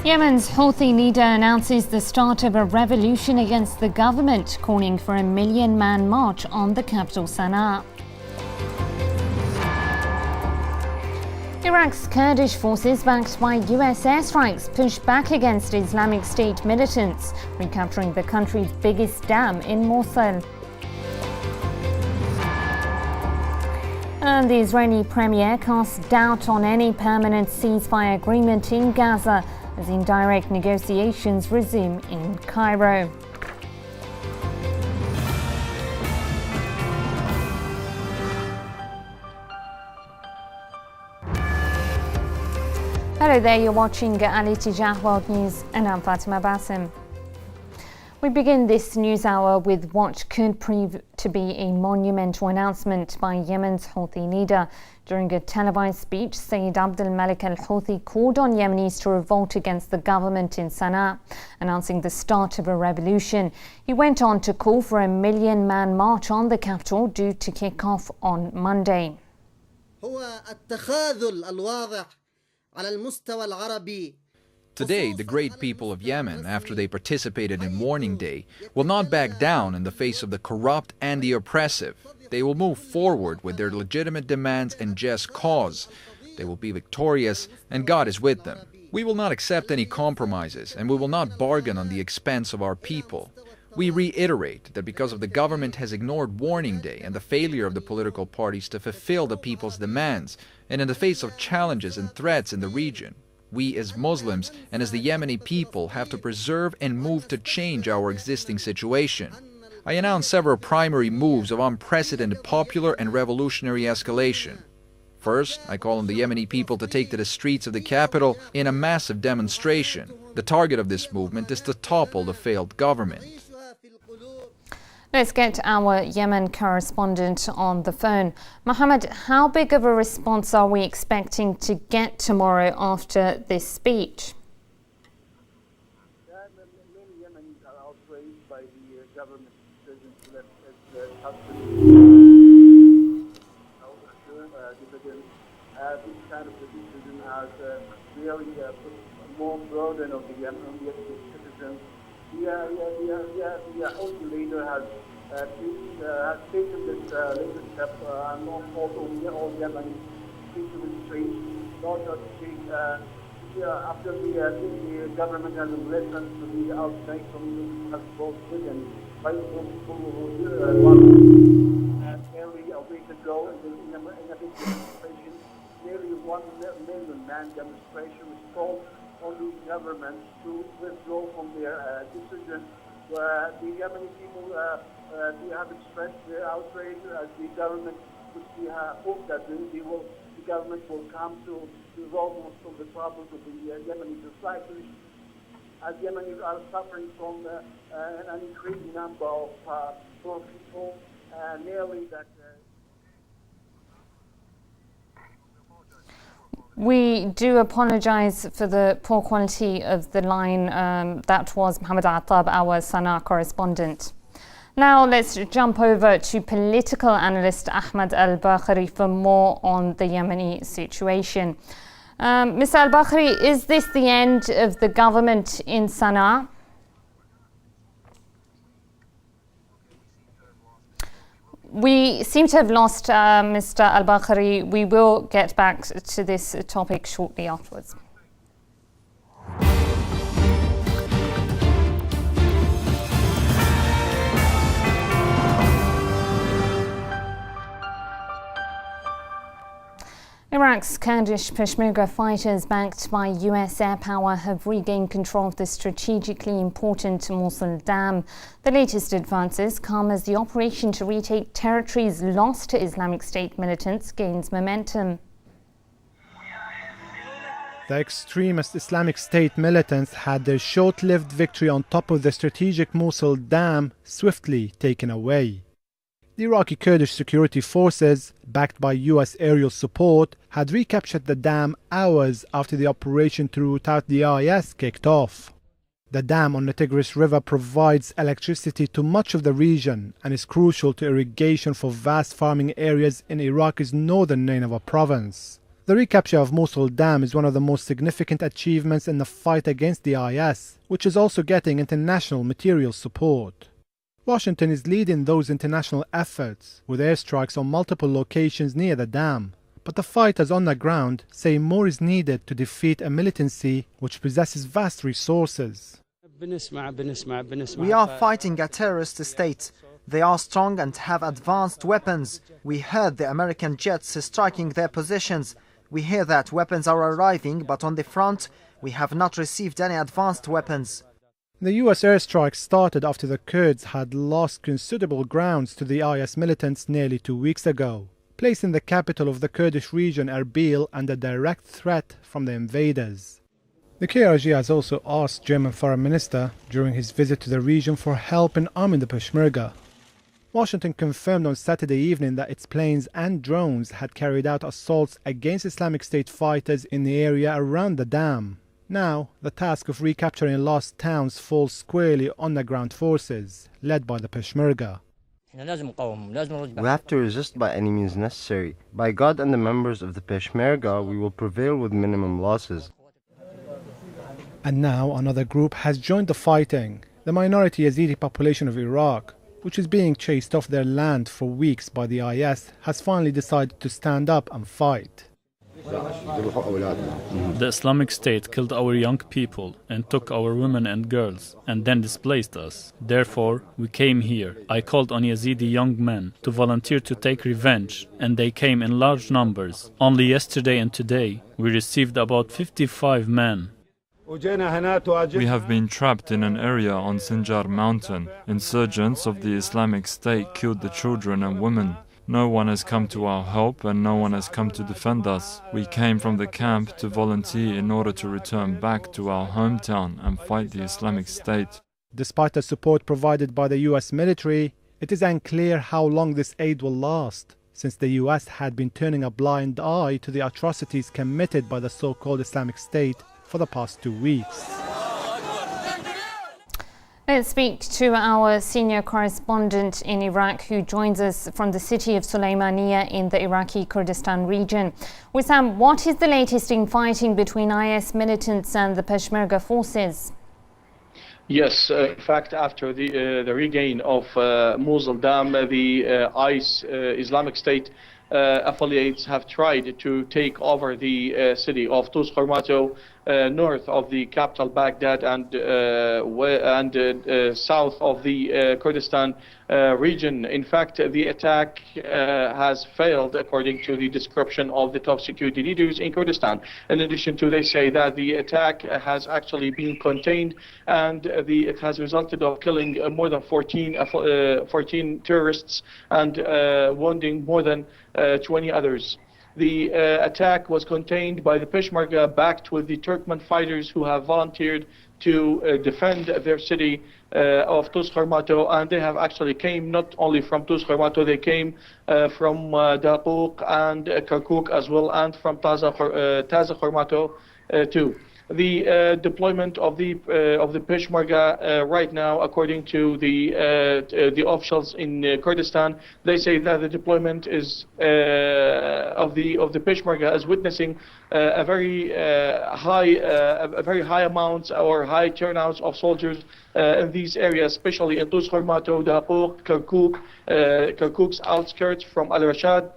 Yemen's Houthi leader announces the start of a revolution against the government, calling for a million-man march on the capital Sana'a. Iraq's Kurdish forces, backed by US airstrikes, push back against Islamic State militants, recapturing the country's biggest dam in Mosul. And the Israeli premier casts doubt on any permanent ceasefire agreement in Gaza as indirect negotiations resume in Cairo. Hello there, you're watching Ali Tijah World News and I'm Fatima Basim. We begin this news hour with what could prove to be a monumental announcement by Yemen's Houthi leader. During a televised speech, Sayyid Abdul Malik al-Houthi called on Yemenis to revolt against the government in Sana'a, announcing the start of a revolution. He went on to call for a million-man march on the capital due to kick off on Monday. Today, the great people of Yemen, after they participated in Mourning Day, will not back down in the face of the corrupt and the oppressive. They will move forward with their legitimate demands and just cause. They will be victorious, and God is with them. We will not accept any compromises, and we will not bargain on the expense of our people. We reiterate that because of the government has ignored Warning Day and the failure of the political parties to fulfill the people's demands, and in the face of challenges and threats in the region, we as Muslims and as the Yemeni people have to preserve and move to change our existing situation. I announced several primary moves of unprecedented popular and revolutionary escalation. First, I call on the Yemeni people to take to the streets of the capital in a massive demonstration. The target of this movement is to topple the failed government. Let's get our Yemen correspondent on the phone. Mohammed, how big of a response are we expecting to get tomorrow after this speech? Many Yemenis are outraged by the government's decision to let dividends. This kind of decision has really put more burden on the Yemeni citizens. The Houthi leader has taken this latest step and not all Yemenis to the streets, not just after the government has listened to the outrage from has voted and by people who nearly a week ago in a big demonstration, nearly 1 million man demonstration was called on the government to withdraw from their decision. Where the Yemeni people have expressed their outrage as the government, which we hope that the government will come to resolve most of the problems of the Yemeni society, as Yemenis are suffering from an increasing number of poor people, nearly that. We do apologise for the poor quality of the line. That was Mohammed Attab, our Sana'a correspondent. Now let's jump over to political analyst Ahmed Al-Bakhri for more on the Yemeni situation. Mr. Al-Bakhri, is this the end of the government in Sana'a? We seem to have lost Mr. Al-Bakhri. We will get back to this topic shortly afterwards. Iraq's Kurdish Peshmerga fighters, backed by US air power, have regained control of the strategically important Mosul Dam. The latest advances come as the operation to retake territories lost to Islamic State militants gains momentum. The extremist Islamic State militants had their short-lived victory on top of the strategic Mosul Dam swiftly taken away. The Iraqi Kurdish security forces, backed by US aerial support, had recaptured the dam hours after the operation to root out the IS kicked off. The dam on the Tigris River provides electricity to much of the region and is crucial to irrigation for vast farming areas in Iraq's northern Nineveh province. The recapture of Mosul Dam is one of the most significant achievements in the fight against the IS, which is also getting international material support. Washington is leading those international efforts with airstrikes on multiple locations near the dam. But the fighters on the ground say more is needed to defeat a militancy which possesses vast resources. We are fighting a terrorist state. They are strong and have advanced weapons. We heard the American jets striking their positions. We hear that weapons are arriving, but on the front, we have not received any advanced weapons. The US airstrike started after the Kurds had lost considerable grounds to the IS militants nearly 2 weeks ago, placing the capital of the Kurdish region, Erbil, under direct threat from the invaders. The KRG has also asked German Foreign Minister during his visit to the region for help in arming the Peshmerga. Washington confirmed on Saturday evening that its planes and drones had carried out assaults against Islamic State fighters in the area around the dam. Now, the task of recapturing lost towns falls squarely on the ground forces, led by the Peshmerga. We have to resist by any means necessary. By God and the members of the Peshmerga, we will prevail with minimum losses. And now another group has joined the fighting. The minority Yazidi population of Iraq, which is being chased off their land for weeks by the IS, has finally decided to stand up and fight. The Islamic State killed our young people and took our women and girls and then displaced us. Therefore, we came here. I called on Yazidi young men to volunteer to take revenge, and they came in large numbers. Only yesterday and today, we received about 55 men. We have been trapped in an area on Sinjar mountain. Insurgents of the Islamic State killed the children and women. No one has come to our help and no one has come to defend us. We came from the camp to volunteer in order to return back to our hometown and fight the Islamic State. Despite the support provided by the US military, it is unclear how long this aid will last, since the US had been turning a blind eye to the atrocities committed by the so-called Islamic State for the past 2 weeks. Let's speak to our senior correspondent in Iraq who joins us from the city of Sulaymaniyah in the Iraqi Kurdistan region. Wissam, what is the latest in fighting between IS militants and the Peshmerga forces? Yes, in fact, after the regain of Mosul Dam, the IS Islamic State affiliates have tried to take over the city of Tus Hormato, north of the capital Baghdad and south of the Kurdistan region. In fact, the attack has failed according to the description of the top security leaders in Kurdistan. In addition to, they say that the attack has actually been contained and it has resulted of killing more than 14 terrorists and wounding more than 20 others. The attack was contained by the Peshmerga, backed with the Turkmen fighters who have volunteered to defend their city of Tus Hormato, and they have actually came not only from Tus Hormato, they came from Daquq and Kirkuk as well, and from Taza Hormato too. The deployment of the Peshmerga right now, according to the officials in Kurdistan, they say that the deployment is of the Peshmerga is witnessing a very high amounts or high turnouts of soldiers in these areas, especially in Tus Hormato, Daquq, Kirkuk, Kirkuk's outskirts from Al Rashad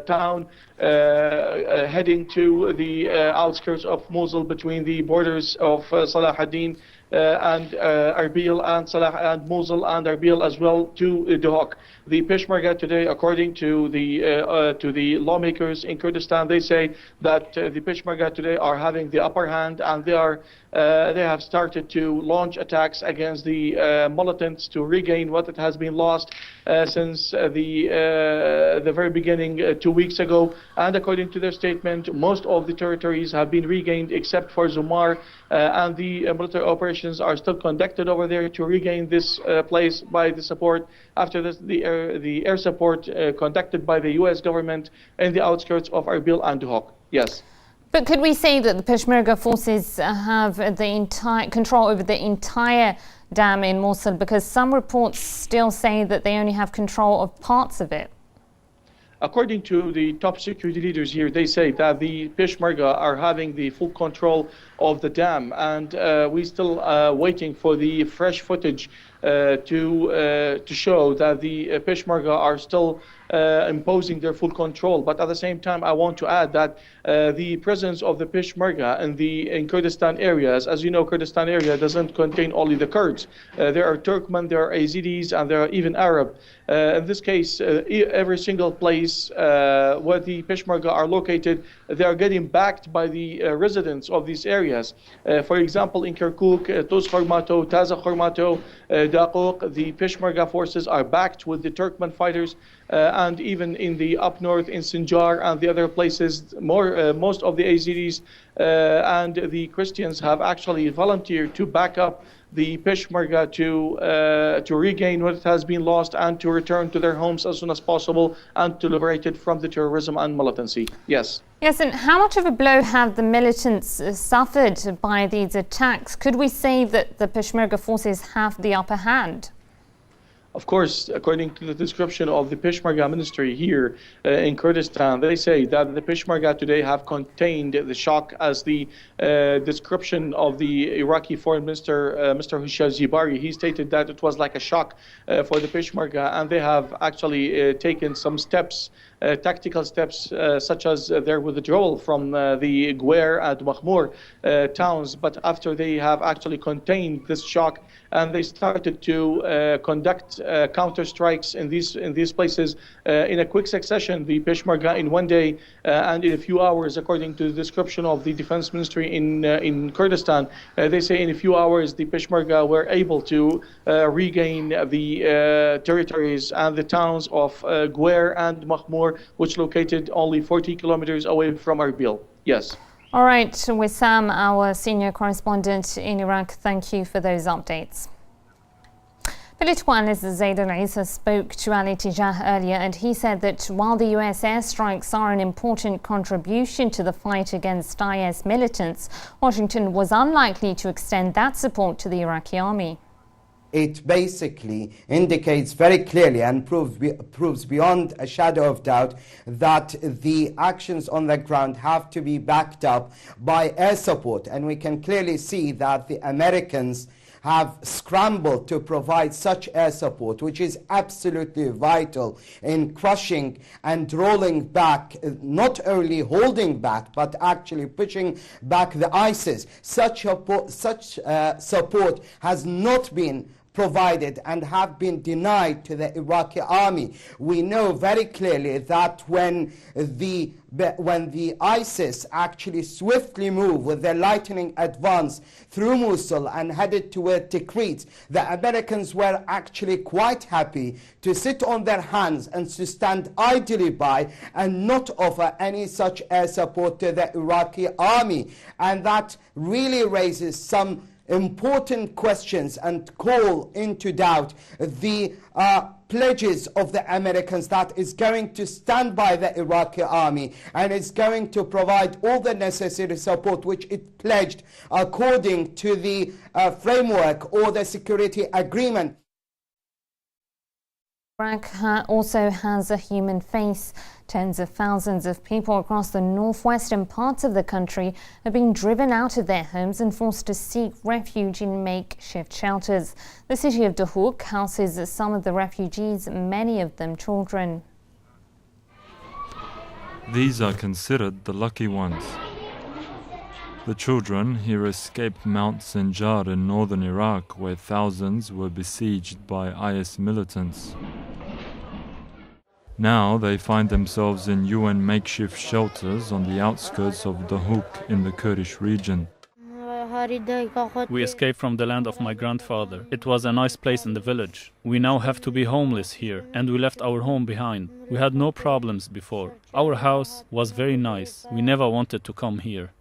town, heading to the outskirts of Mosul between the borders of Salah ad-Din and Erbil and Mosul and Erbil as well to Duhok. The Peshmerga today, according to the lawmakers in Kurdistan, they say that the Peshmerga today are having the upper hand, and they have started to launch attacks against the militants to regain what it has been lost since the very beginning 2 weeks ago. And according to their statement, most of the territories have been regained except for Zumar, and the military operations are still conducted over there to regain this place by the support after this, the air support conducted by the US government in the outskirts of Erbil and Duhok. Yes. But could we say that the Peshmerga forces have the entire control over the entire dam in Mosul? Because some reports still say that they only have control of parts of it. According to the top security leaders here, they say that the Peshmerga are having the full control of the dam, and we still waiting for the fresh footage to show that the Peshmerga are still imposing their full control. But at the same time, I want to add that the presence of the Peshmerga in Kurdistan areas, as you know, Kurdistan area doesn't contain only the Kurds. There are Turkmen, there are Yazidis, and there are even Arab. In this case, every single place where the Peshmerga are located, they are getting backed by the residents of these areas. For example, in Kirkuk, Tuz Khormato, Taza Khormato, Daqoq, the Peshmerga forces are backed with the Turkmen fighters, and even in the up north, in Sinjar and the other places, most of the Yazidis and the Christians have actually volunteered to back up the Peshmerga to regain what has been lost and to return to their homes as soon as possible and to liberate it from the terrorism and militancy. Yes. Yes, and how much of a blow have the militants suffered by these attacks? Could we say that the Peshmerga forces have the upper hand? Of course, according to the description of the Peshmerga ministry here in Kurdistan, they say that the Peshmerga today have contained the shock, as the description of the Iraqi Foreign Minister, Mr. Hushar Zibari. He stated that it was like a shock for the Peshmerga, and they have actually taken some steps, tactical steps, such as their withdrawal from the Gwer and Mahmour towns. But after they have actually contained this shock, and they started to conduct counter strikes in these places in a quick succession. The Peshmerga in one day and in a few hours, according to the description of the Defense Ministry in Kurdistan, they say in a few hours the Peshmerga were able to regain the territories and the towns of Gwer and Mahmour, which located only 40 kilometers away from Erbil. Yes. All right, Wissam, our senior correspondent in Iraq, thank you for those updates. Political analyst Zaid Al-Isa spoke to Ali Tijah earlier, and he said that while the US airstrikes are an important contribution to the fight against IS militants, Washington was unlikely to extend that support to the Iraqi army. It basically indicates very clearly and proves beyond a shadow of doubt that the actions on the ground have to be backed up by air support. And we can clearly see that the Americans have scrambled to provide such air support, which is absolutely vital in crushing and rolling back, not only holding back, but actually pushing back the ISIS. Such support has not been provided and have been denied to the Iraqi army. We know very clearly that when the ISIS actually swiftly moved with their lightning advance through Mosul and headed toward Tikrit, the Americans were actually quite happy to sit on their hands and to stand idly by and not offer any such air support to the Iraqi army. And that really raises some important questions and call into doubt the pledges of the Americans that is going to stand by the Iraqi army and is going to provide all the necessary support which it pledged according to the framework or the security agreement. Iraq also has a human face. Tens of thousands of people across the northwestern parts of the country are being driven out of their homes and forced to seek refuge in makeshift shelters. The city of Dahuk houses some of the refugees, many of them children. These are considered the lucky ones. The children here escaped Mount Sinjar in northern Iraq, where thousands were besieged by IS militants. Now they find themselves in UN makeshift shelters on the outskirts of Dahuk in the Kurdish region. We escaped from the land of my grandfather. It was a nice place in the village. We now have to be homeless here, and we left our home behind. We had no problems before. Our house was very nice. We never wanted to come here.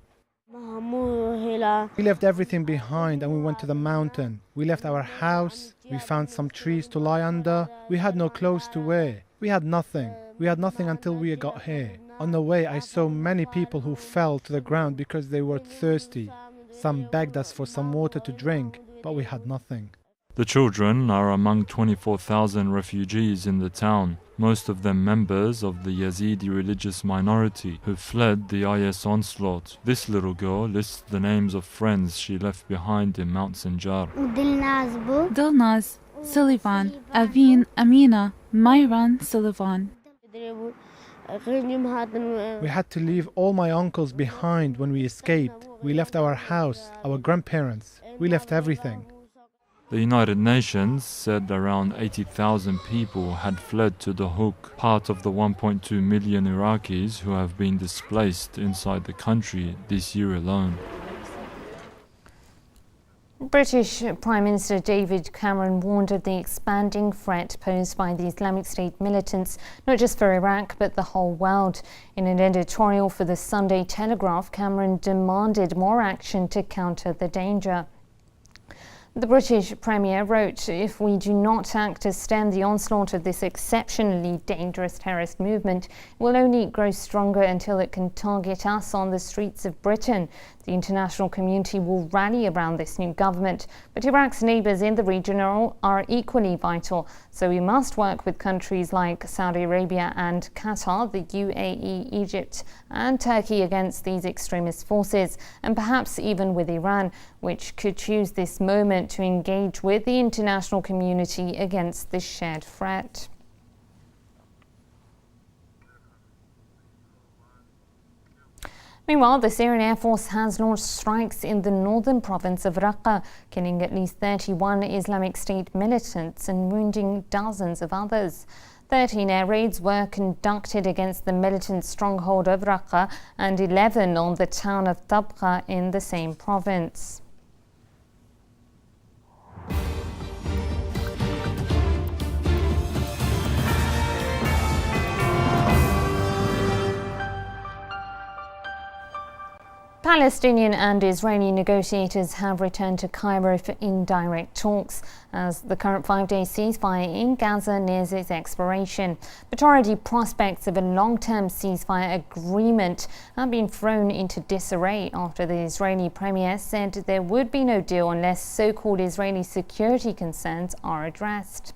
We left everything behind and we went to the mountain. We left our house. We found some trees to lie under. We had no clothes to wear. We had nothing. We had nothing until we got here. On the way, I saw many people who fell to the ground because they were thirsty. Some begged us for some water to drink, but we had nothing. The children are among 24,000 refugees in the town. most of them members of the Yazidi religious minority who fled the IS onslaught. This little girl lists the names of friends she left behind in Mount Sinjar. Dilnaz, Sullivan, Aveen, Amina, Myran, Sullivan. We had to leave all my uncles behind when we escaped. We left our house, our grandparents. We left everything. The United Nations said around 80,000 people had fled to the Hook, part of the 1.2 million Iraqis who have been displaced inside the country this year alone. British Prime Minister David Cameron warned of the expanding threat posed by the Islamic State militants, not just for Iraq but the whole world. In an editorial for the Sunday Telegraph, Cameron demanded more action to counter the danger. The British Premier wrote, "If we do not act to stem the onslaught of this exceptionally dangerous terrorist movement, it will only grow stronger until it can target us on the streets of Britain. The international community will rally around this new government, but Iraq's neighbours in the region are equally vital, so we must work with countries like Saudi Arabia and Qatar, the UAE, Egypt and Turkey against these extremist forces, and perhaps even with Iran, which could choose this moment to engage with the international community against this shared threat." Meanwhile, the Syrian Air Force has launched strikes in the northern province of Raqqa, killing at least 31 Islamic State militants and wounding dozens of others. 13 air raids were conducted against the militant stronghold of Raqqa and 11 on the town of Tabqa in the same province. Palestinian and Israeli negotiators have returned to Cairo for indirect talks as the current 5-day ceasefire in Gaza nears its expiration. But already prospects of a long-term ceasefire agreement have been thrown into disarray after the Israeli premier said there would be no deal unless so-called Israeli security concerns are addressed.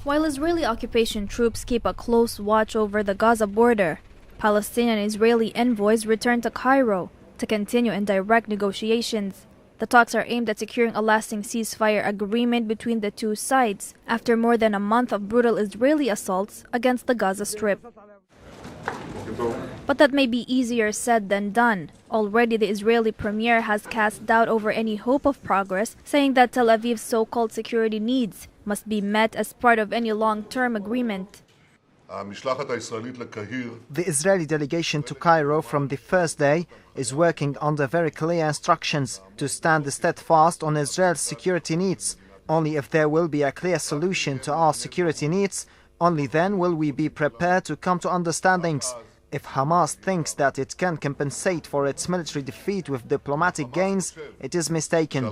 While Israeli occupation troops keep a close watch over the Gaza border, Palestinian and Israeli envoys returned to Cairo to continue indirect negotiations. The talks are aimed at securing a lasting ceasefire agreement between the two sides after more than a month of brutal Israeli assaults against the Gaza Strip. But that may be easier said than done. Already the Israeli premier has cast doubt over any hope of progress, saying that Tel Aviv's so-called security needs must be met as part of any long-term agreement. The Israeli delegation to Cairo from the first day is working under very clear instructions to stand steadfast on Israel's security needs. Only if there will be a clear solution to our security needs, only then will we be prepared to come to understandings. If Hamas thinks that it can compensate for its military defeat with diplomatic gains, it is mistaken.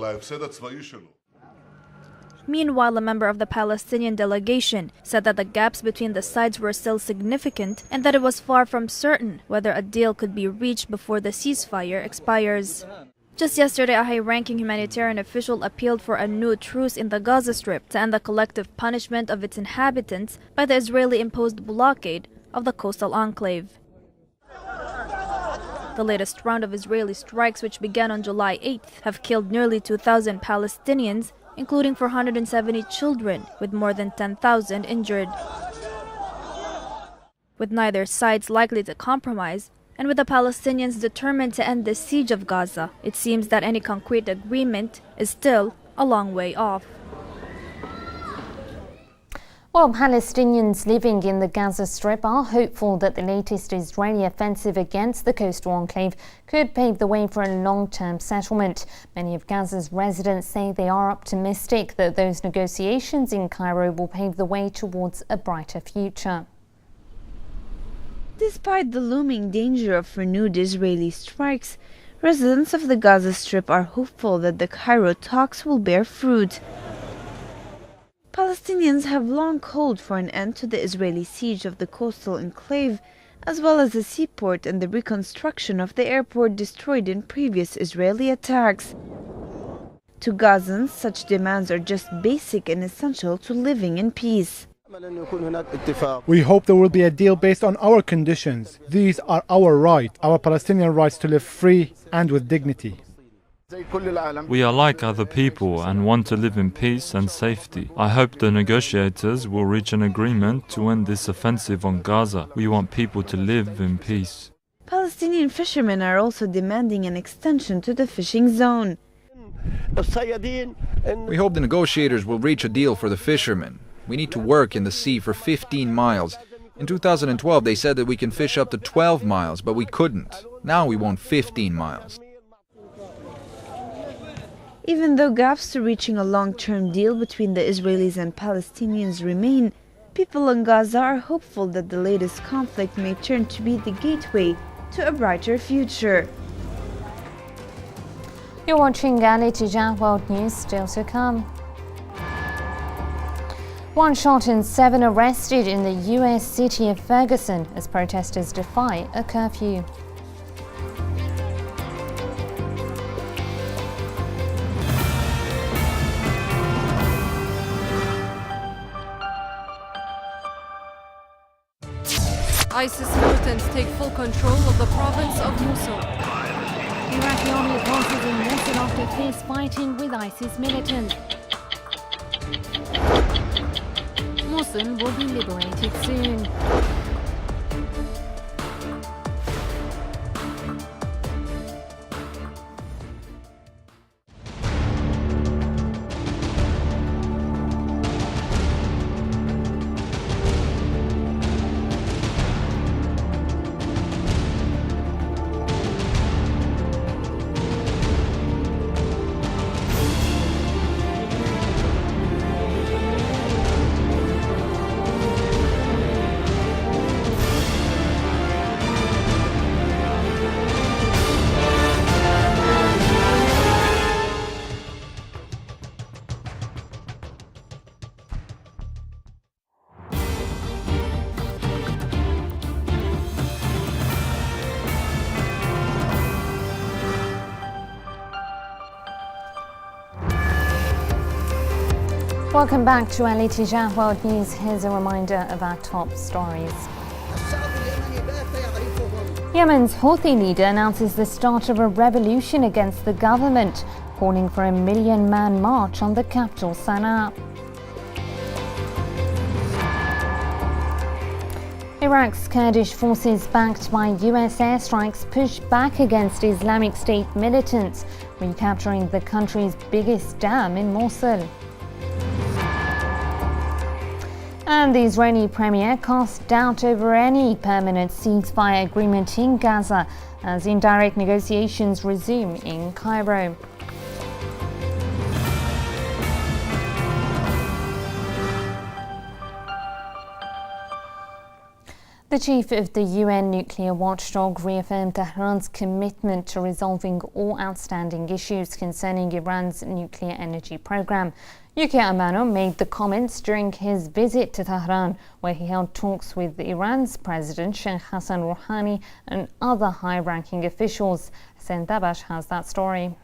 Meanwhile, a member of the Palestinian delegation said that the gaps between the sides were still significant and that it was far from certain whether a deal could be reached before the ceasefire expires. Just yesterday, a high-ranking humanitarian official appealed for a new truce in the Gaza Strip to end the collective punishment of its inhabitants by the Israeli-imposed blockade of the coastal enclave. The latest round of Israeli strikes, which began on July 8th, have killed nearly 2,000 Palestinians, including 470 children, with more than 10,000 injured. With neither sides likely to compromise, and with the Palestinians determined to end the siege of Gaza, it seems that any concrete agreement is still a long way off. Well, Palestinians living in the Gaza Strip are hopeful that the latest Israeli offensive against the coastal enclave could pave the way for a long-term settlement. Many of Gaza's residents say they are optimistic that those negotiations in Cairo will pave the way towards a brighter future. Despite the looming danger of renewed Israeli strikes, residents of the Gaza Strip are hopeful that the Cairo talks will bear fruit. Palestinians have long called for an end to the Israeli siege of the coastal enclave, as well as the seaport and the reconstruction of the airport destroyed in previous Israeli attacks. To Gazans, such demands are just basic and essential to living in peace. We hope there will be a deal based on our conditions. These are our rights, our Palestinian rights to live free and with dignity. We are like other people and want to live in peace and safety. I hope the negotiators will reach an agreement to end this offensive on Gaza. We want people to live in peace. Palestinian fishermen are also demanding an extension to the fishing zone. We hope the negotiators will reach a deal for the fishermen. We need to work in the sea for 15 miles. In 2012, they said that we can fish up to 12 miles, but we couldn't. Now we want 15 miles. Even though gaps to reaching a long-term deal between the Israelis and Palestinians remain, people in Gaza are hopeful that the latest conflict may turn to be the gateway to a brighter future. You're watching Ali Tijah World News, still to come. 1 shot and 7 arrested in the US city of Ferguson as protesters defy a curfew. ISIS militants take full control of the province of Mosul. Iraqi army advances in Mosul after fierce fighting with ISIS militants. Mosul will be liberated soon. Welcome back to Ali Tijah World News. Here's a reminder of our top stories. Yemen's Houthi leader announces the start of a revolution against the government, calling for a 1 million-man march on the capital, Sana'a. Iraq's Kurdish forces, backed by US airstrikes, push back against Islamic State militants, recapturing the country's biggest dam in Mosul. And the Israeli premier cast doubt over any permanent ceasefire agreement in Gaza as indirect negotiations resume in Cairo. The chief of the UN nuclear watchdog reaffirmed Tehran's commitment to resolving all outstanding issues concerning Iran's nuclear energy program. Yuki Amano made the comments during his visit to Tehran, where he held talks with Iran's President Sheikh Hassan Rouhani and other high-ranking officials. Hassan Dabash has that story.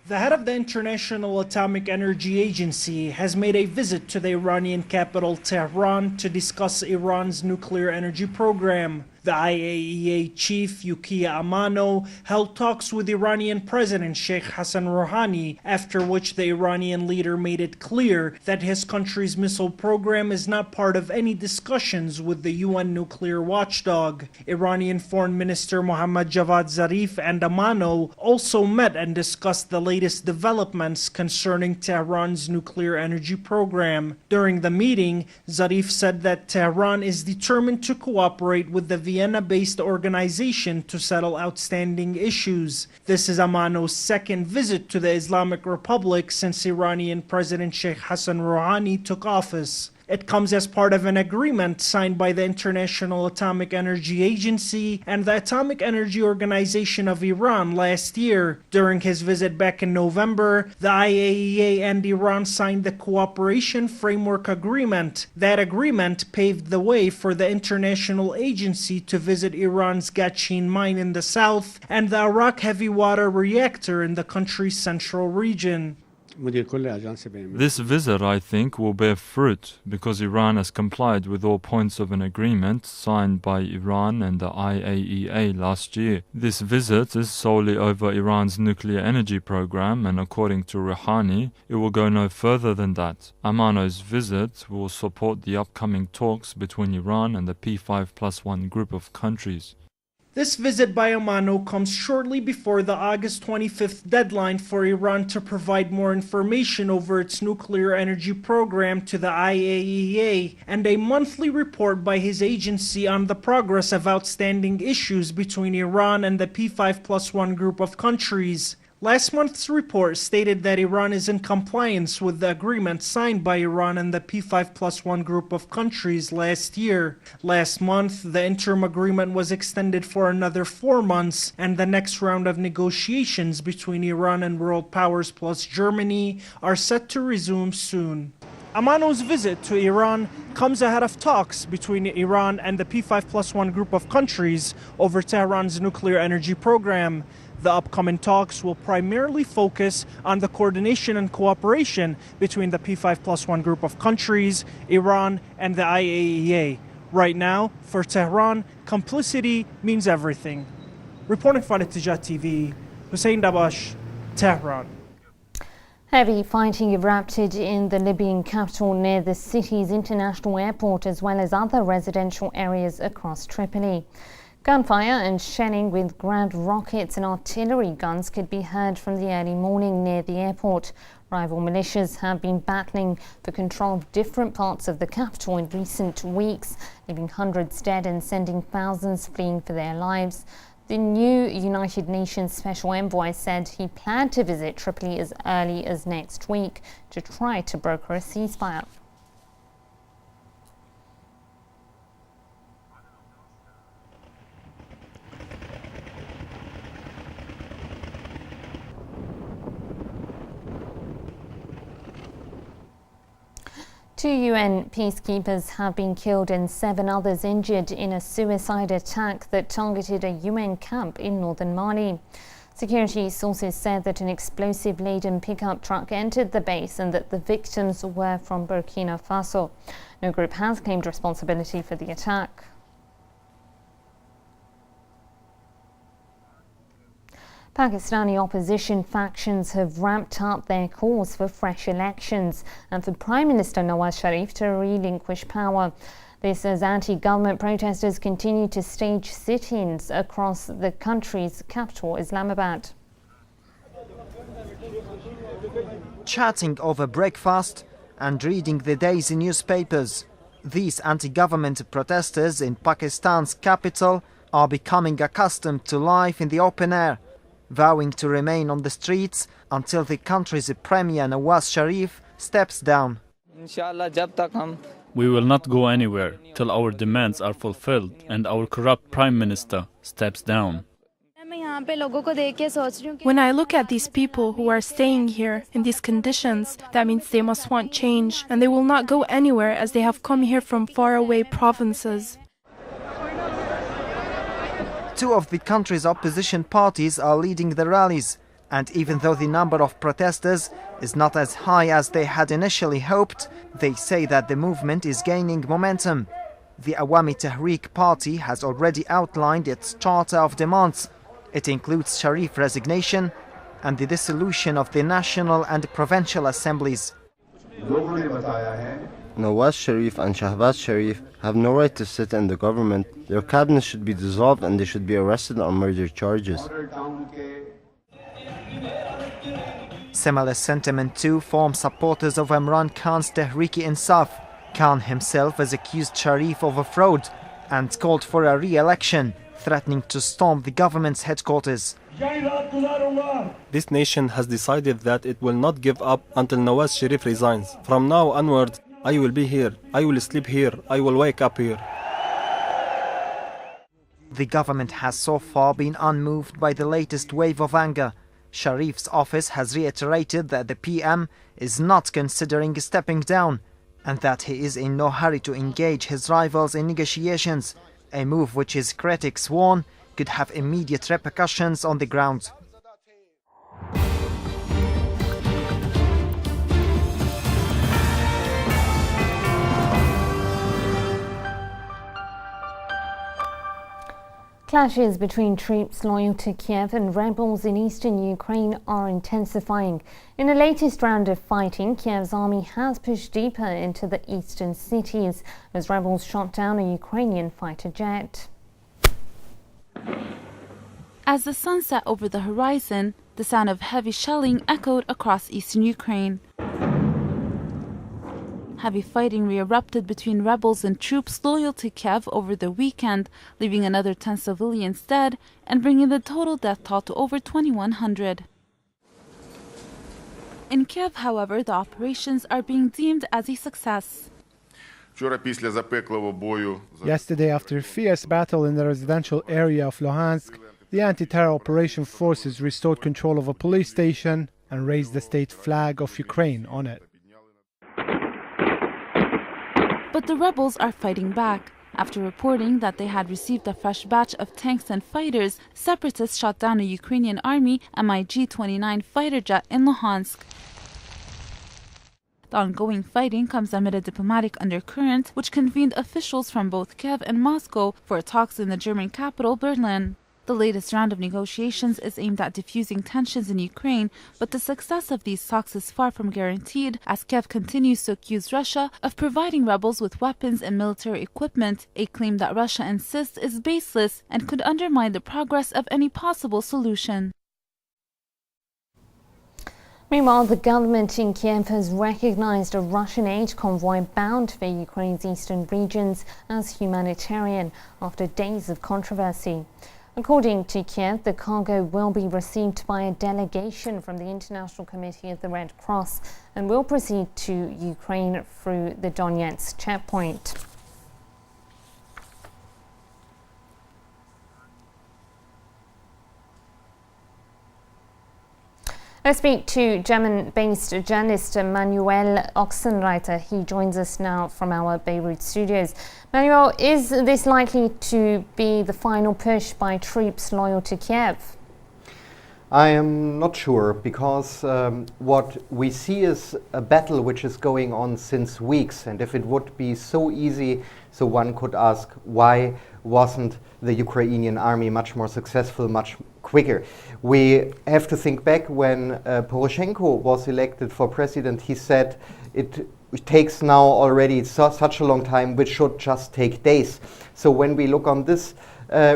The head of the International Atomic Energy Agency has made a visit to the Iranian capital Tehran to discuss Iran's nuclear energy program. The IAEA chief, Yukiya Amano, held talks with Iranian President Sheikh Hassan Rouhani, after which the Iranian leader made it clear that his country's missile program is not part of any discussions with the UN nuclear watchdog. Iranian Foreign Minister Mohammad Javad Zarif and Amano also met and discussed the latest developments concerning Tehran's nuclear energy program. During the meeting, Zarif said that Tehran is determined to cooperate with the Vienna-based organization to settle outstanding issues. This is Amano's second visit to the Islamic Republic since Iranian President Sheikh Hassan Rouhani took office. It comes as part of an agreement signed by the International Atomic Energy Agency and the Atomic Energy Organization of Iran last year. During his visit back in November, the IAEA and Iran signed the Cooperation Framework Agreement. That agreement paved the way for the international agency to visit Iran's Gachin mine in the south and the Arak heavy water reactor in the country's central region. This visit, I think, will bear fruit because Iran has complied with all points of an agreement signed by Iran and the IAEA last year. This visit is solely over Iran's nuclear energy program, and according to Rouhani, it will go no further than that. Amano's visit will support the upcoming talks between Iran and the P5+1 group of countries. This visit by Amano comes shortly before the August 25th deadline for Iran to provide more information over its nuclear energy program to the IAEA and a monthly report by his agency on the progress of outstanding issues between Iran and the P5+1 group of countries. Last month's report stated that Iran is in compliance with the agreement signed by Iran and the P5+1 group of countries last year. Last month, the interim agreement was extended for another 4 months, and the next round of negotiations between Iran and world powers plus Germany are set to resume soon. Amano's visit to Iran comes ahead of talks between Iran and the P5+1 group of countries over Tehran's nuclear energy program. The upcoming talks will primarily focus on the coordination and cooperation between the P5+1 group of countries, Iran, and the IAEA. Right now, for Tehran, complicity means everything. Reporting for Al-Ittijah TV, Hussein Dabash, Tehran. Heavy fighting erupted in the Libyan capital near the city's international airport as well as other residential areas across Tripoli. Gunfire and shelling with ground rockets and artillery guns could be heard from the early morning near the airport. Rival militias have been battling for control of different parts of the capital in recent weeks, leaving hundreds dead and sending thousands fleeing for their lives. The new United Nations Special Envoy said he planned to visit Tripoli as early as next week to try to broker a ceasefire. Two UN peacekeepers have been killed and 7 others injured in a suicide attack that targeted a UN camp in northern Mali. Security sources said that an explosive-laden pickup truck entered the base and that the victims were from Burkina Faso. No group has claimed responsibility for the attack. Pakistani opposition factions have ramped up their calls for fresh elections and for Prime Minister Nawaz Sharif to relinquish power. This as anti-government protesters continue to stage sit-ins across the country's capital, Islamabad. Chatting over breakfast and reading the day's newspapers, these anti-government protesters in Pakistan's capital are becoming accustomed to life in the open air, vowing to remain on the streets until the country's Premier Nawaz Sharif steps down. We will not go anywhere till our demands are fulfilled and our corrupt Prime Minister steps down. When I look at these people who are staying here in these conditions, that means they must want change, and they will not go anywhere as they have come here from faraway provinces. 2 of the country's opposition parties are leading the rallies, and even though the number of protesters is not as high as they had initially hoped, they say that the movement is gaining momentum. The Awami Tehreek party has already outlined its charter of demands. It includes Sharif resignation and the dissolution of the national and provincial assemblies. Nawaz Sharif and Shahbaz Sharif have no right to sit in the government. Their cabinet should be dissolved and they should be arrested on murder charges. Similar sentiment too form supporters of Imran Khan's Tehreek-e-Insaf. Khan himself has accused Sharif of a fraud and called for a re-election, threatening to storm the government's headquarters. This nation has decided that it will not give up until Nawaz Sharif resigns. From now onward, I will be here, I will sleep here, I will wake up here. The government has so far been unmoved by the latest wave of anger. Sharif's office has reiterated that the PM is not considering stepping down and that he is in no hurry to engage his rivals in negotiations, a move which his critics warn could have immediate repercussions on the ground. Clashes between troops loyal to Kiev and rebels in eastern Ukraine are intensifying. In the latest round of fighting, Kiev's army has pushed deeper into the eastern cities as rebels shot down a Ukrainian fighter jet. As the sun set over the horizon, the sound of heavy shelling echoed across eastern Ukraine. Heavy fighting re-erupted between rebels and troops loyal to Kiev over the weekend, leaving another 10 civilians dead and bringing the total death toll to over 2,100. In Kiev, however, the operations are being deemed as a success. Yesterday, after a fierce battle in the residential area of Luhansk, the anti-terror operation forces restored control of a police station and raised the state flag of Ukraine on it. But the rebels are fighting back. After reporting that they had received a fresh batch of tanks and fighters, separatists shot down a Ukrainian army MiG-29 fighter jet in Luhansk. The ongoing fighting comes amid a diplomatic undercurrent which convened officials from both Kiev and Moscow for talks in the German capital, Berlin. The latest round of negotiations is aimed at diffusing tensions in Ukraine, but the success of these talks is far from guaranteed, as Kiev continues to accuse Russia of providing rebels with weapons and military equipment, a claim that Russia insists is baseless and could undermine the progress of any possible solution. Meanwhile, the government in Kiev has recognized a Russian aid convoy bound for Ukraine's eastern regions as humanitarian after days of controversy. According to Kiev, the cargo will be received by a delegation from the International Committee of the Red Cross and will proceed to Ukraine through the Donetsk checkpoint. I speak to German-based journalist Manuel Ochsenreiter. He joins us now from our Beirut studios. Manuel, is this likely to be the final push by troops loyal to Kiev? I am not sure, because what we see is a battle which is going on since weeks, and if it would be so easy, so one could ask, why wasn't the Ukrainian army much more successful, much quicker? We have to think back when Poroshenko was elected for president. He said it takes now already such a long time, which should just take days. So when we look on this,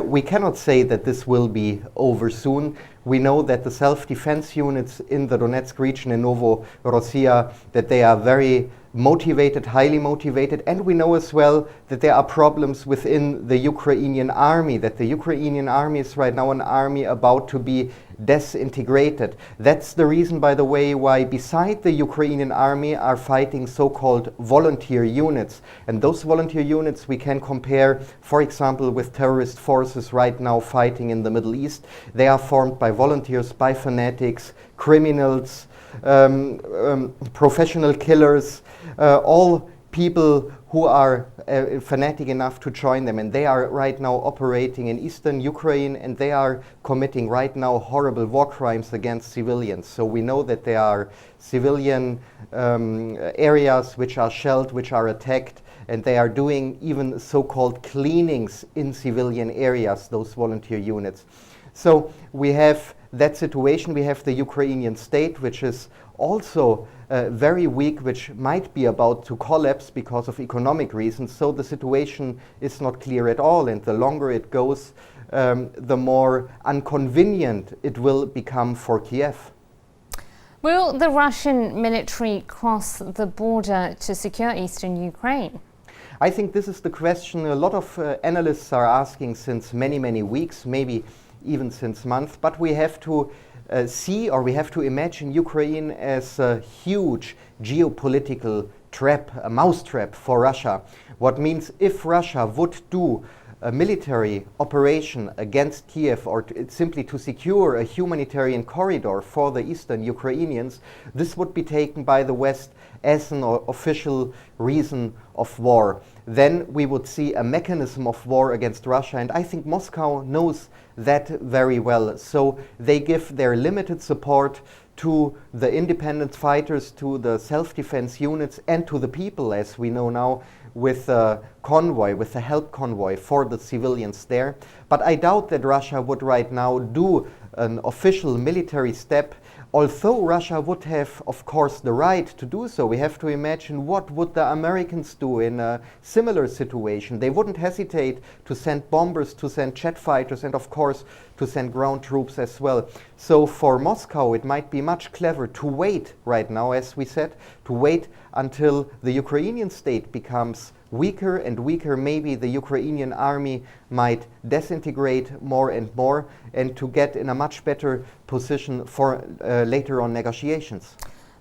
we cannot say that this will be over soon. We know that the self-defense units in the Donetsk region in Novorossiya, that they are very motivated, highly motivated, and we know as well that there are problems within the Ukrainian army, that the Ukrainian army is right now an army about to be disintegrated. That's the reason, by the way, why beside the Ukrainian army are fighting so-called volunteer units. And those volunteer units we can compare, for example, with terrorist forces right now fighting in the Middle East. They are formed by volunteers, by fanatics, criminals, professional killers, all people who are fanatic enough to join them, and they are right now operating in eastern Ukraine, and they are committing right now horrible war crimes against civilians. So we know that there are civilian areas which are shelled, which are attacked, and they are doing even so-called cleanings in civilian areas, those volunteer units. So we have that situation. We have the Ukrainian state, which is also very weak, which might be about to collapse because of economic reasons. So the situation is not clear at all, and the longer it goes, the more inconvenient it will become for Kiev. Will the Russian military cross the border to secure eastern Ukraine? I think this is the question a lot of analysts are asking since many, many weeks, maybe even since months, but we have to see, or we have to imagine Ukraine as a huge geopolitical trap, a mousetrap for Russia. What means if Russia would do a military operation against Kiev, or simply to secure a humanitarian corridor for the eastern Ukrainians, this would be taken by the West as an official reason of war. Then we would see a mechanism of war against Russia, and I think Moscow knows that very well. So they give their limited support to the independent fighters, to the self-defense units, and to the people, as we know now, with a convoy, with a help convoy for the civilians there. But I doubt that Russia would right now do an official military step. Although Russia would have, of course, the right to do so, we have to imagine what would the Americans do in a similar situation. They wouldn't hesitate to send bombers, to send jet fighters, and of course to send ground troops as well. So for Moscow it might be much clever to wait right now, as we said, to wait until the Ukrainian state becomes weaker and weaker. Maybe the Ukrainian army might disintegrate more and more, and to get in a much better position for later on negotiations.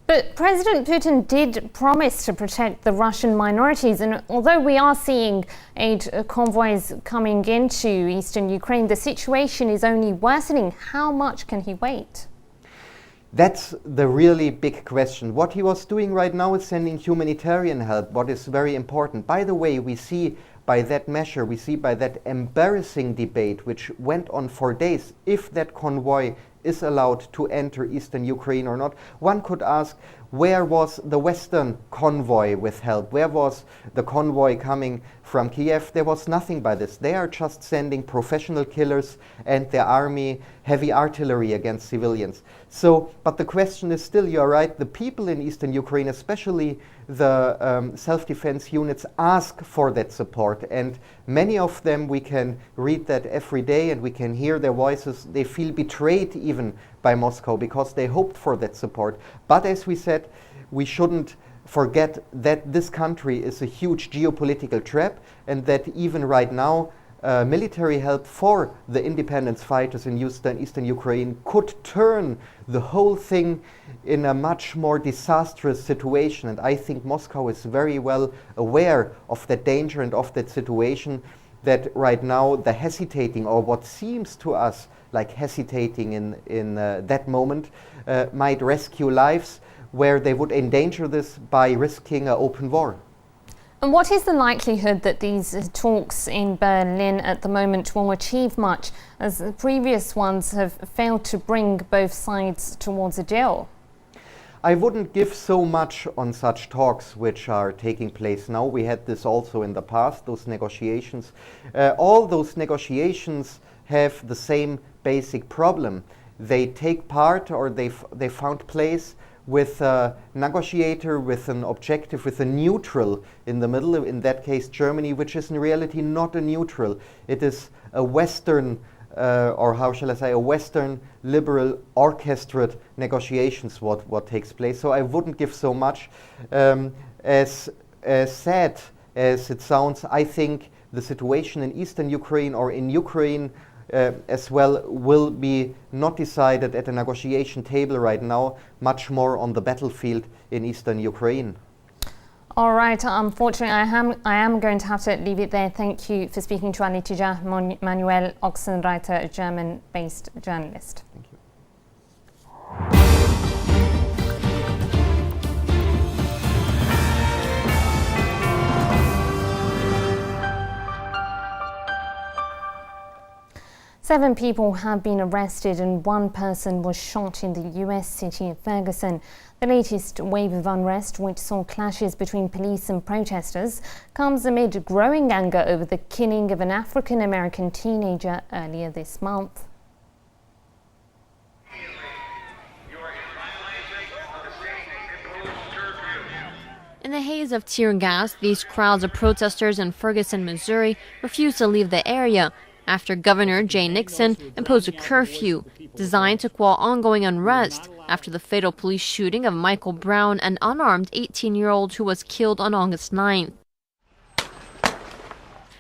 But President Putin did promise to protect the Russian minorities, and although we are seeing aid convoys coming into eastern Ukraine, the situation is only worsening. How much can he wait? That's the really big question. What he was doing right now is sending humanitarian help, what is very important. By the way, we see by that measure, we see by that embarrassing debate which went on for days, if that convoy is allowed to enter eastern Ukraine or not. One could ask, where was the Western convoy with help? Where was the convoy coming from Kiev? There was nothing by this. They are just sending professional killers and their army, heavy artillery against civilians. So, but the question is still, you're right, the people in eastern Ukraine, especially the self-defense units, ask for that support, and many of them, we can read that every day and we can hear their voices. They feel betrayed even by Moscow because they hoped for that support. But as we said, we shouldn't forget that this country is a huge geopolitical trap, and that even right now military help for the independence fighters in eastern Ukraine could turn the whole thing in a much more disastrous situation. And I think Moscow is very well aware of that danger and of that situation, that right now the hesitating, or what seems to us like hesitating in that moment, might rescue lives where they would endanger this by risking an open war. And what is the likelihood that these talks in Berlin at the moment will achieve much, as the previous ones have failed to bring both sides towards a deal? I wouldn't give so much on such talks which are taking place now. We had this also in the past, those negotiations. All those negotiations have the same basic problem. They take part, or they found place with a negotiator, with an objective, with a neutral in the middle, in that case Germany, which is in reality not a neutral. It is a Western, or how shall I say, a Western liberal orchestrated negotiations what takes place. So I wouldn't give so much. As sad as it sounds, I think the situation in eastern Ukraine, or in Ukraine as well, will be not decided at a negotiation table right now, much more on the battlefield in eastern Ukraine. All right, unfortunately I am going to have to leave it there. Thank you for speaking to Ali Tijah Manuel Oxenreiter, a German-based journalist. Thank you. Seven people have been arrested and one person was shot in the US city of Ferguson. The latest wave of unrest, which saw clashes between police and protesters, comes amid growing anger over the killing of an African-American teenager earlier this month. In the haze of tear gas, these crowds of protesters in Ferguson, Missouri, refused to leave the area after Governor Jay Nixon imposed a curfew designed to quell ongoing unrest after the fatal police shooting of Michael Brown, an unarmed 18-year-old who was killed on August 9th.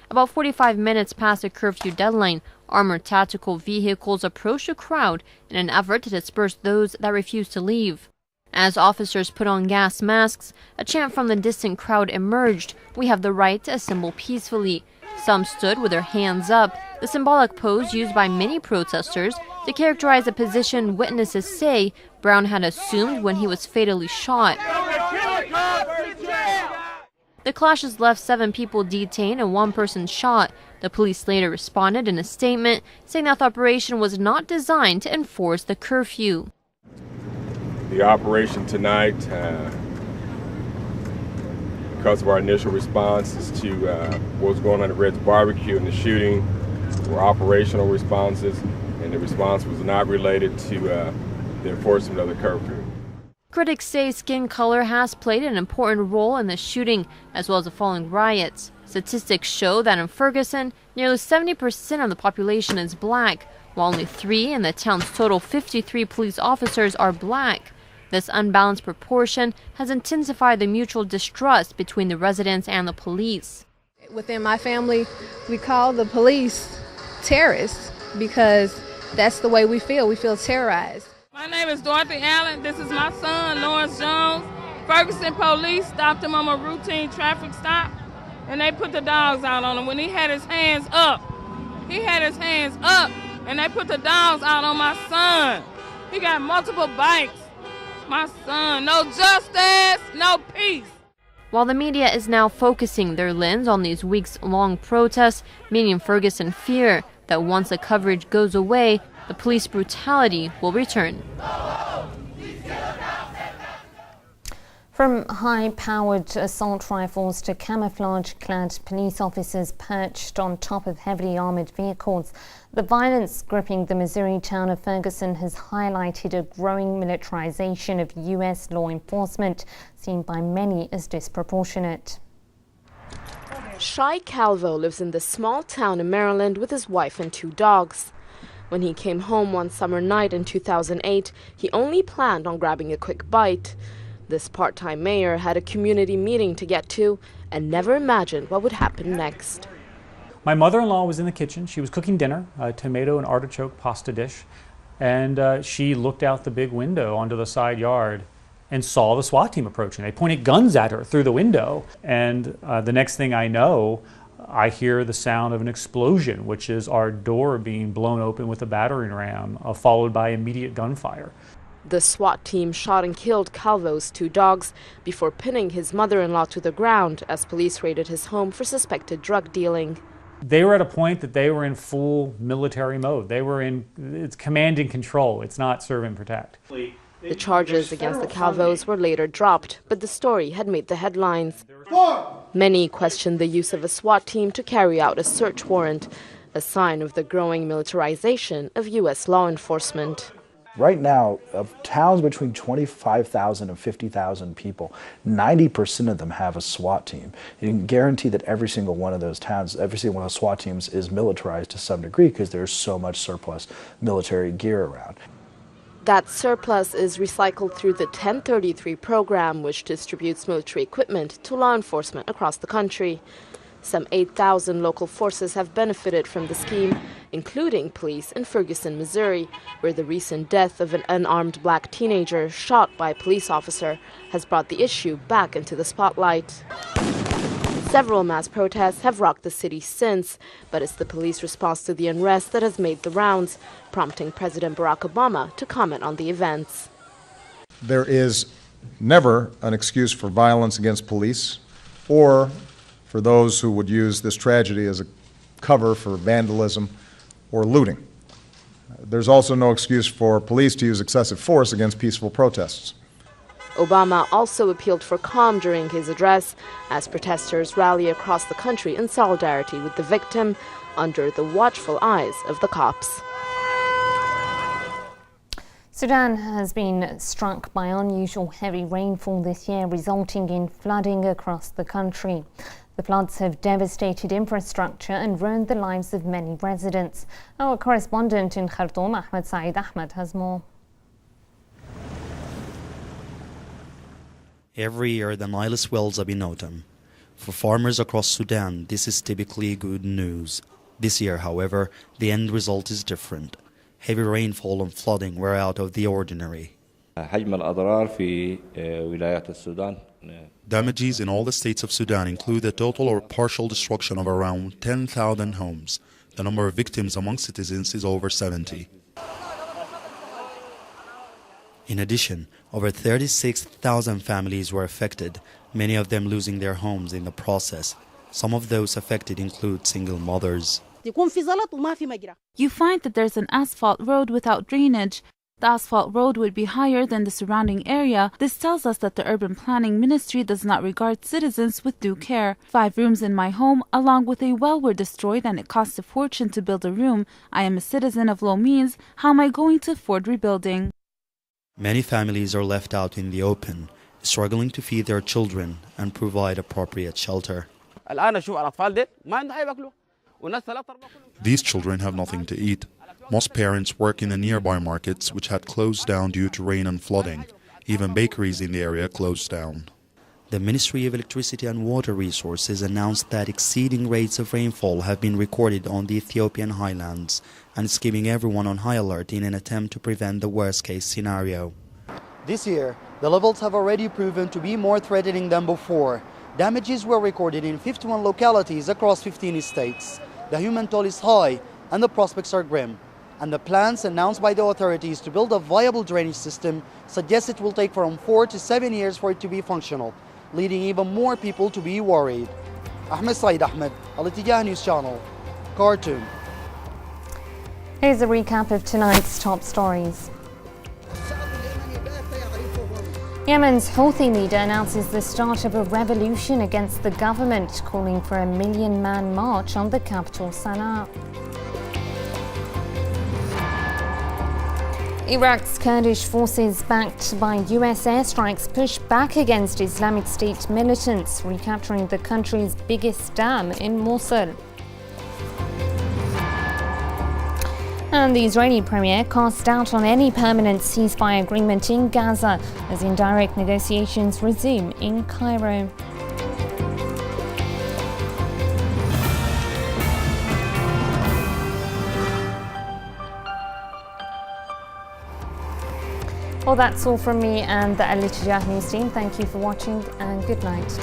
About 45 minutes past the curfew deadline, armored tactical vehicles approached the crowd in an effort to disperse those that refused to leave. As officers put on gas masks, a chant from the distant crowd emerged, "We have the right to assemble peacefully." Some stood with their hands up, the symbolic pose used by many protesters to characterize a position witnesses say Brown had assumed when he was fatally shot. The clashes left 7 people detained and 1 person shot. The police later responded in a statement saying that the operation was not designed to enforce the curfew. The operation tonight because of our initial responses to what was going on at Red's Barbecue and the shooting were operational responses, and the response was not related to the enforcement of the curfew. Critics say skin color has played an important role in the shooting, as well as the following riots. Statistics show that in Ferguson, nearly 70% of the population is black, while only 3 in the town's total 53 police officers are black. This unbalanced proportion has intensified the mutual distrust between the residents and the police. Within my family, we call the police terrorists because that's the way we feel. We feel terrorized. My name is Dorothy Allen. This is my son, Lawrence Jones. Ferguson police stopped him on a routine traffic stop, and they put the dogs out on him. When he had his hands up, and they put the dogs out on my son. He got multiple bites. My son, no justice, no peace. While the media is now focusing their lens on these weeks-long protests, many in Ferguson fear that once the coverage goes away, the police brutality will return. From high-powered assault rifles to camouflage-clad police officers perched on top of heavily armoured vehicles, the violence gripping the Missouri town of Ferguson has highlighted a growing militarization of U.S. law enforcement, seen by many as disproportionate. Shai Calvo lives in this small town in Maryland with his wife and 2 dogs. When he came home one summer night in 2008, he only planned on grabbing a quick bite. This part-time mayor had a community meeting to get to and never imagined what would happen next. My mother-in-law was in the kitchen. She was cooking dinner, a tomato and artichoke pasta dish, and she looked out the big window onto the side yard and saw the SWAT team approaching. They pointed guns at her through the window, and the next thing I know, I hear the sound of an explosion, which is our door being blown open with a battering ram, followed by immediate gunfire. The SWAT team shot and killed Calvo's 2 dogs before pinning his mother-in-law to the ground as police raided his home for suspected drug dealing. They were at a point that they were in full military mode. It's command and control. It's not serve and protect. The charges against the Calvos were later dropped, but the story had made the headlines. Many questioned the use of a SWAT team to carry out a search warrant, a sign of the growing militarization of U.S. law enforcement. Right now, of towns between 25,000 and 50,000 people, 90% of them have a SWAT team. You can guarantee that every single one of those towns, every single one of those SWAT teams is militarized to some degree because there's so much surplus military gear around. That surplus is recycled through the 1033 program, which distributes military equipment to law enforcement across the country. Some 8,000 local forces have benefited from the scheme, including police in Ferguson, Missouri, where the recent death of an unarmed black teenager shot by a police officer has brought the issue back into the spotlight. Several mass protests have rocked the city since, but it's the police response to the unrest that has made the rounds, prompting President Barack Obama to comment on the events. There is never an excuse for violence against police or for those who would use this tragedy as a cover for vandalism or looting. There's also no excuse for police to use excessive force against peaceful protests. Obama also appealed for calm during his address as protesters rally across the country in solidarity with the victim under the watchful eyes of the cops. Sudan has been struck by unusual heavy rainfall this year, resulting in flooding across the country. The floods have devastated infrastructure and ruined the lives of many residents. Our correspondent in Khartoum, Ahmed Saeed Ahmed, has more. Every year, the Nile swells up in autumn. For farmers across Sudan, this is typically good news. This year, however, the end result is different. Heavy rainfall and flooding were out of the ordinary. Damages in all the states of Sudan include the total or partial destruction of around 10,000 homes. The number of victims among citizens is over 70. In addition, over 36,000 families were affected, many of them losing their homes in the process. Some of those affected include single mothers. You find that there's an asphalt road without drainage, The asphalt road would be higher than the surrounding area. This tells us that the Urban Planning Ministry does not regard citizens with due care. 5 rooms in my home, along with a well, were destroyed and it cost a fortune to build a room. I am a citizen of low means. How am I going to afford rebuilding? Many families are left out in the open, struggling to feed their children and provide appropriate shelter. These children have nothing to eat. Most parents work in the nearby markets, which had closed down due to rain and flooding. Even bakeries in the area closed down. The Ministry of Electricity and Water Resources announced that exceeding rates of rainfall have been recorded on the Ethiopian highlands, and is keeping everyone on high alert in an attempt to prevent the worst-case scenario. This year, the levels have already proven to be more threatening than before. Damages were recorded in 51 localities across 15 states. The human toll is high and the prospects are grim. And the plans announced by the authorities to build a viable drainage system suggest it will take from 4 to 7 years for it to be functional, leading even more people to be worried. Ahmed Saeed Ahmed, Al-Ittijah News Channel, Khartoum. Here's a recap of tonight's top stories. Yemen's Houthi leader announces the start of a revolution against the government, calling for a 1 million-man march on the capital Sana'a. Iraq's Kurdish forces, backed by US airstrikes, push back against Islamic State militants, recapturing the country's biggest dam in Mosul. And the Israeli premier cast doubt on any permanent ceasefire agreement in Gaza as indirect negotiations resume in Cairo. Well, that's all from me and the Al-Ittijah News team. Thank you for watching and good night.